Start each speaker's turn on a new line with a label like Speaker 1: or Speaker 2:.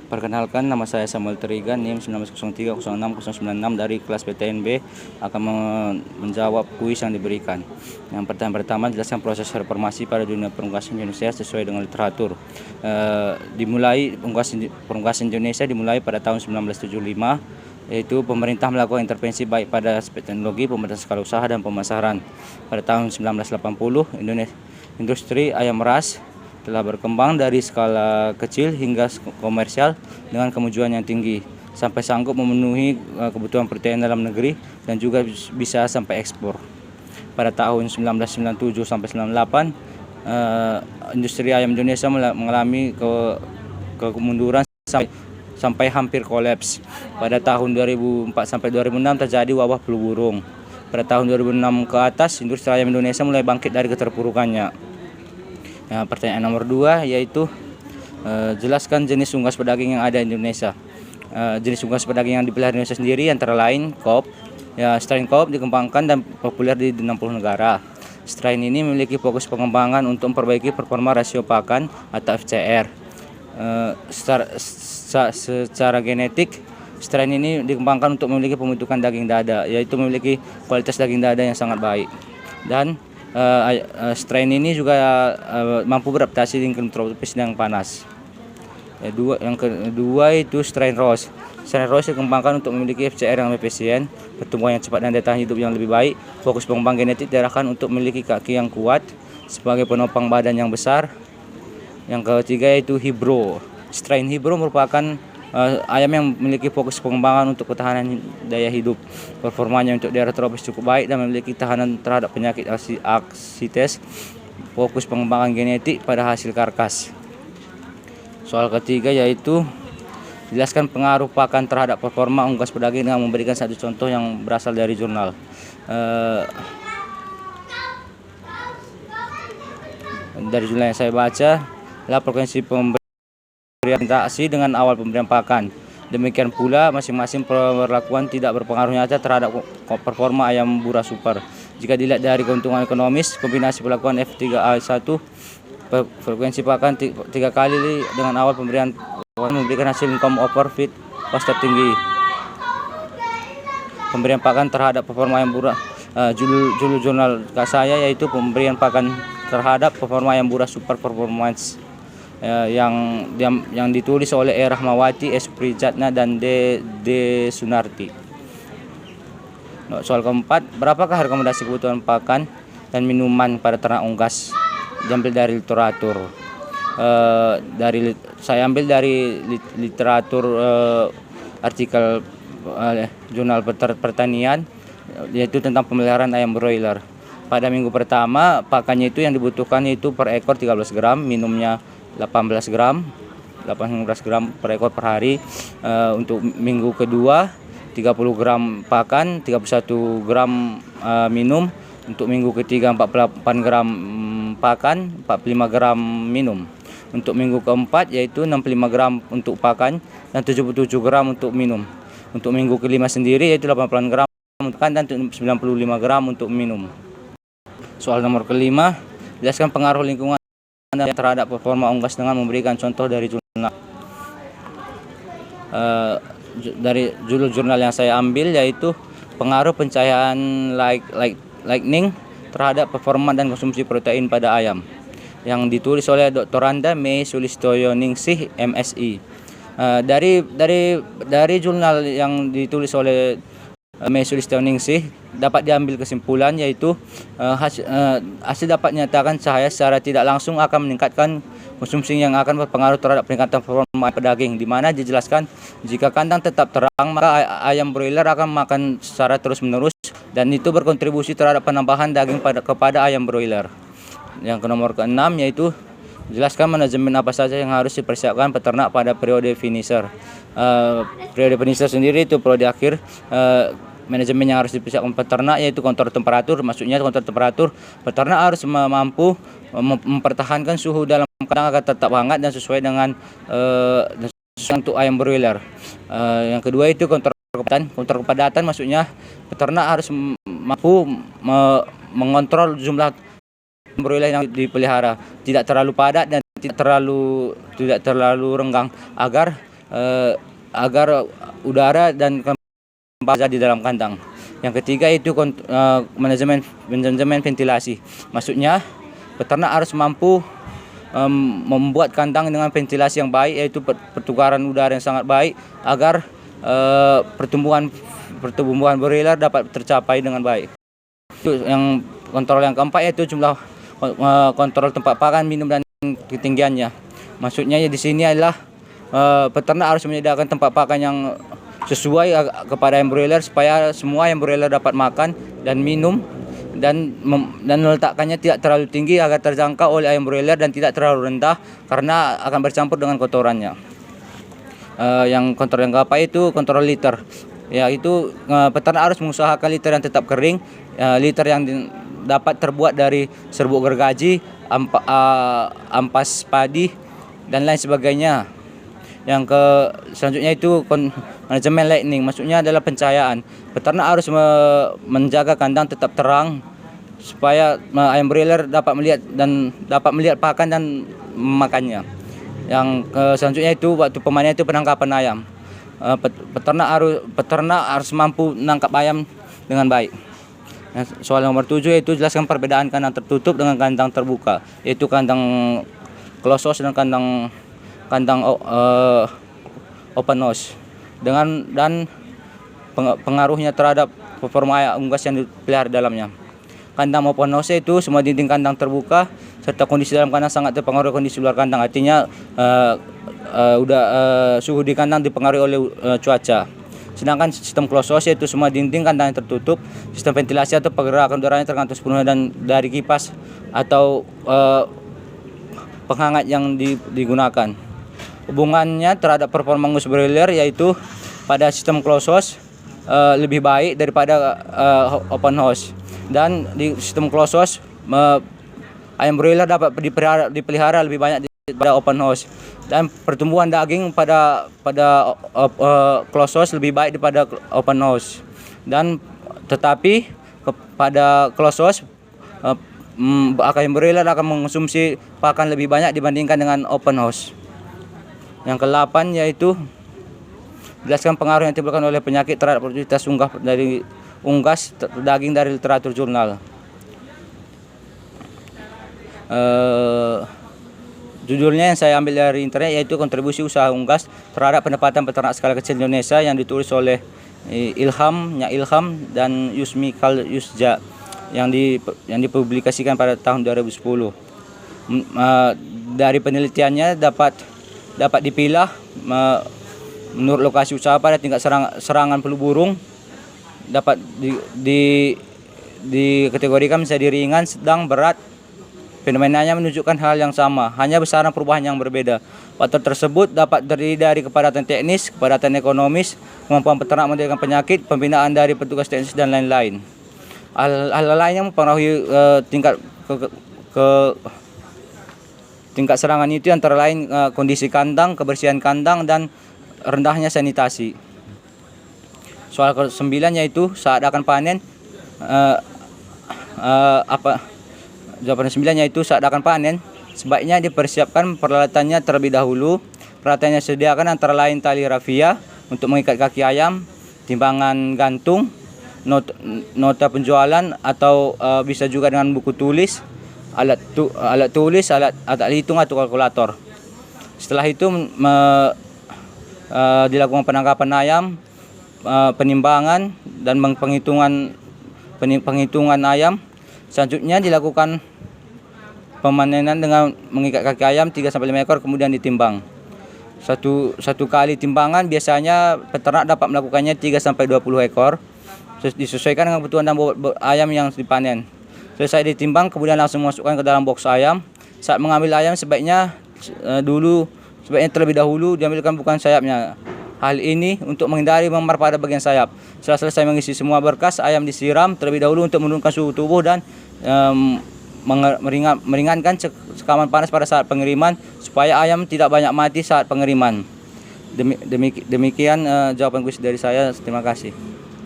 Speaker 1: Perkenalkan, nama saya Samuel Terigan, NIM 1903060696 dari kelas PTNB, akan menjawab kuis yang diberikan. Yang pertama, jelaskan proses reformasi pada dunia perunggasan Indonesia sesuai dengan literatur. Perunggasan Indonesia dimulai pada tahun 1975, yaitu pemerintah melakukan intervensi baik pada aspek teknologi, pembatasan skala usaha, dan pemasaran. Pada tahun 1980, industri ayam ras telah berkembang dari skala kecil hingga komersial dengan kemajuan yang tinggi, sampai sanggup memenuhi kebutuhan protein dalam negeri dan juga bisa sampai ekspor. Pada tahun 1997 sampai 98, industri ayam Indonesia mengalami kemunduran sampai hampir kolaps. Pada tahun 2004 sampai 2006 terjadi wabah flu burung. Pada tahun 2006 ke atas, industri ayam Indonesia mulai bangkit dari keterpurukannya. Nah, pertanyaan nomor 2 yaitu jelaskan jenis unggas pedaging yang ada di Indonesia. Jenis unggas pedaging yang dipelihara Indonesia sendiri antara lain Cobb. Strain Cobb dikembangkan dan populer di 60 negara. Strain ini memiliki fokus pengembangan untuk memperbaiki performa rasio pakan atau FCR. Secara genetik, strain ini dikembangkan untuk memiliki pembentukan daging dada, yaitu memiliki kualitas daging dada yang sangat baik. Dan strain ini juga mampu beradaptasi di iklim tropis yang panas. Yang kedua itu strain Ross. Strain Ross dikembangkan untuk memiliki FCR yang lebih efisien, pertumbuhan yang cepat, dan daya tahan hidup yang lebih baik. Fokus pengembang genetik diarahkan untuk memiliki kaki yang kuat sebagai penopang badan yang besar. Yang ketiga yaitu Hybro. Strain Hybro merupakan ayam yang memiliki fokus pengembangan untuk ketahanan daya hidup. Performanya untuk daerah tropis cukup baik dan memiliki tahanan terhadap penyakit aksites. Fokus pengembangan genetik pada hasil karkas. Soal ketiga yaitu jelaskan pengaruh pakan terhadap performa unggas pedaging dengan memberikan satu contoh yang berasal dari jurnal. Dari jurnal yang saya baca adalah frekuensi pemberian interaksi dengan awal pemberian pakan. Demikian pula masing-masing perlakuan tidak berpengaruh nyata terhadap performa ayam Burah Super. Jika dilihat dari keuntungan ekonomis, kombinasi perlakuan F3A1 frekuensi pakan 3 kali dengan awal pemberian memberikan hasil income over feed cost tertinggi. Pemberian pakan terhadap performa ayam Burah, judul jurnal saya yaitu pemberian pakan terhadap performa ayam Burah Super Performance, yang ditulis oleh E. Rahmawati, S. Prijatna, dan D. Sunarti. Soal keempat, berapakah rekomendasi kebutuhan pakan dan minuman pada ternak unggas? Diambil dari literatur. Saya ambil dari literatur artikel jurnal pertanian, yaitu tentang pemeliharaan ayam broiler. Pada minggu pertama, pakannya itu yang dibutuhkan itu per ekor 13 gram, minumnya 18 gram per ekor per hari. Untuk minggu kedua 30 gram pakan, 31 gram minum. Untuk minggu ketiga 48 gram pakan, 45 gram minum. Untuk minggu keempat yaitu 65 gram untuk pakan dan 77 gram untuk minum. Untuk minggu kelima sendiri yaitu 88 gram untuk pakan dan 95 gram untuk minum. Soal nomor kelima, jelaskan pengaruh lingkungan terhadap performa unggas dengan memberikan contoh dari jurnal. Dari judul jurnal yang saya ambil yaitu pengaruh pencahayaan lightning terhadap performa dan konsumsi protein pada ayam, yang ditulis oleh Dr. Randa May Sulistoyoningsih, MSI. Dari jurnal yang ditulis oleh May Sulistoyoningsih dapat diambil kesimpulan yaitu hasil dapat menyatakan cahaya secara tidak langsung akan meningkatkan konsumsi yang akan berpengaruh terhadap peningkatan performa pedaging, di mana dijelaskan jika kandang tetap terang maka ayam broiler akan makan secara terus-menerus dan itu berkontribusi terhadap penambahan daging kepada ayam broiler. Yang nomor keenam yaitu jelaskan manajemen apa saja yang harus dipersiapkan peternak pada periode finisher. Periode finisher sendiri itu periode akhir. Manajemen yang harus dipersiapkan peternak yaitu kontrol temperatur. Maksudnya kontrol temperatur, peternak harus mampu mempertahankan suhu dalam kandang agar tetap hangat dan sesuai dengan untuk ayam broiler. Yang kedua itu kontrol kepadatan. Maksudnya peternak harus mampu mengontrol jumlah broiler yang dipelihara, tidak terlalu padat dan tidak terlalu renggang, agar agar udara dan kelembapan di dalam kandang. Yang ketiga itu manajemen ventilasi. Maksudnya peternak harus mampu membuat kandang dengan ventilasi yang baik, yaitu pertukaran udara yang sangat baik agar pertumbuhan broiler dapat tercapai dengan baik. Itu yang kontrol yang keempat, yaitu jumlah kontrol tempat pakan, minum dan ketinggiannya. Maksudnya di sini adalah peternak harus menyediakan tempat pakan yang sesuai kepada ayam broiler supaya semua ayam broiler dapat makan dan minum dan meletakkannya tidak terlalu tinggi agar terjangkau oleh ayam broiler dan tidak terlalu rendah karena akan bercampur dengan kotorannya. Yang kontrol yang keempat itu kontrol liter. Yaitu peternak harus mengusahakan liter yang tetap kering, liter yang dapat terbuat dari serbuk gergaji, ampas padi dan lain sebagainya. Yang selanjutnya itu manajemen lighting, maksudnya adalah pencahayaan. Peternak harus menjaga kandang tetap terang supaya ayam broiler dapat melihat pakan dan memakannya. Yang selanjutnya itu waktu pemanen itu penangkapan ayam. Peternak harus mampu menangkap ayam dengan baik. Soal nomor 7 yaitu jelaskan perbedaan kandang tertutup dengan kandang terbuka, yaitu kandang closed dan kandang open house dan pengaruhnya terhadap performa unggas yang dipelihara dalamnya. Kandang open house itu semua dinding kandang terbuka serta kondisi dalam kandang sangat terpengaruh kondisi luar kandang. Artinya suhu di kandang dipengaruhi oleh cuaca. Sedangkan sistem closed house yaitu semua dinding kandang yang tertutup, sistem ventilasi atau pergerakan udaranya tergantung sepenuhnya dan dari kipas atau penghangat yang digunakan. Hubungannya terhadap performa unggas broiler yaitu pada sistem closed house lebih baik daripada open house, dan di sistem closed house ayam broiler dapat dipelihara lebih banyak daripada open house, dan pertumbuhan daging pada closed house lebih baik daripada open house. Dan tetapi pada closed house ayam broiler akan mengonsumsi pakan lebih banyak dibandingkan dengan open house. Yang ke-8 yaitu jelaskan pengaruh yang ditimbulkan oleh penyakit terhadap produktivitas unggas daging dari literatur jurnal. Judulnya yang saya ambil dari internet yaitu kontribusi usaha unggas terhadap pendapatan peternak skala kecil Indonesia, yang ditulis oleh Ilham dan Yusmi Kal Yusja yang dipublikasikan pada tahun 2010. Dari penelitiannya dapat dipilah menurut lokasi usaha pada tingkat serangan flu burung dapat dikategorikan menjadi ringan, sedang, berat. Fenomenanya menunjukkan hal yang sama, hanya besaran perubahan yang berbeda. Faktor tersebut dapat terdiri dari kepadatan teknis, kepadatan ekonomis, kemampuan peternak mengendalikan penyakit, pembinaan dari petugas teknis dan lain-lain. Hal lain yang mempengaruhi tingkat serangan itu antara lain kondisi kandang, kebersihan kandang, dan rendahnya sanitasi. Soal ke-9 yaitu saat akan panen, jawaban 9 yaitu saat akan panen sebaiknya dipersiapkan peralatannya terlebih dahulu. Peralatannya sediakan antara lain tali rafia untuk mengikat kaki ayam, timbangan gantung, nota penjualan atau bisa juga dengan buku tulis, alat tulis, alat hitung atau kalkulator. Setelah itu dilakukan penangkapan ayam, penimbangan dan penghitungan ayam. Selanjutnya dilakukan pemanenan dengan mengikat kaki ayam 3-5 ekor kemudian ditimbang. Satu kali timbangan biasanya peternak dapat melakukannya 3-20 ekor. Disesuaikan dengan kebutuhan dan bobot ayam yang dipanen. Selesai ditimbang kemudian langsung masukkan ke dalam box ayam. Saat mengambil ayam sebaiknya terlebih dahulu diambilkan bukan sayapnya. Hal ini untuk menghindari memar pada bagian sayap. Setelah selesai mengisi semua berkas, ayam disiram terlebih dahulu untuk menurunkan suhu tubuh dan meringankan sekaman panas pada saat pengiriman supaya ayam tidak banyak mati saat pengiriman. Demikian jawaban kuis dari saya. Terima kasih.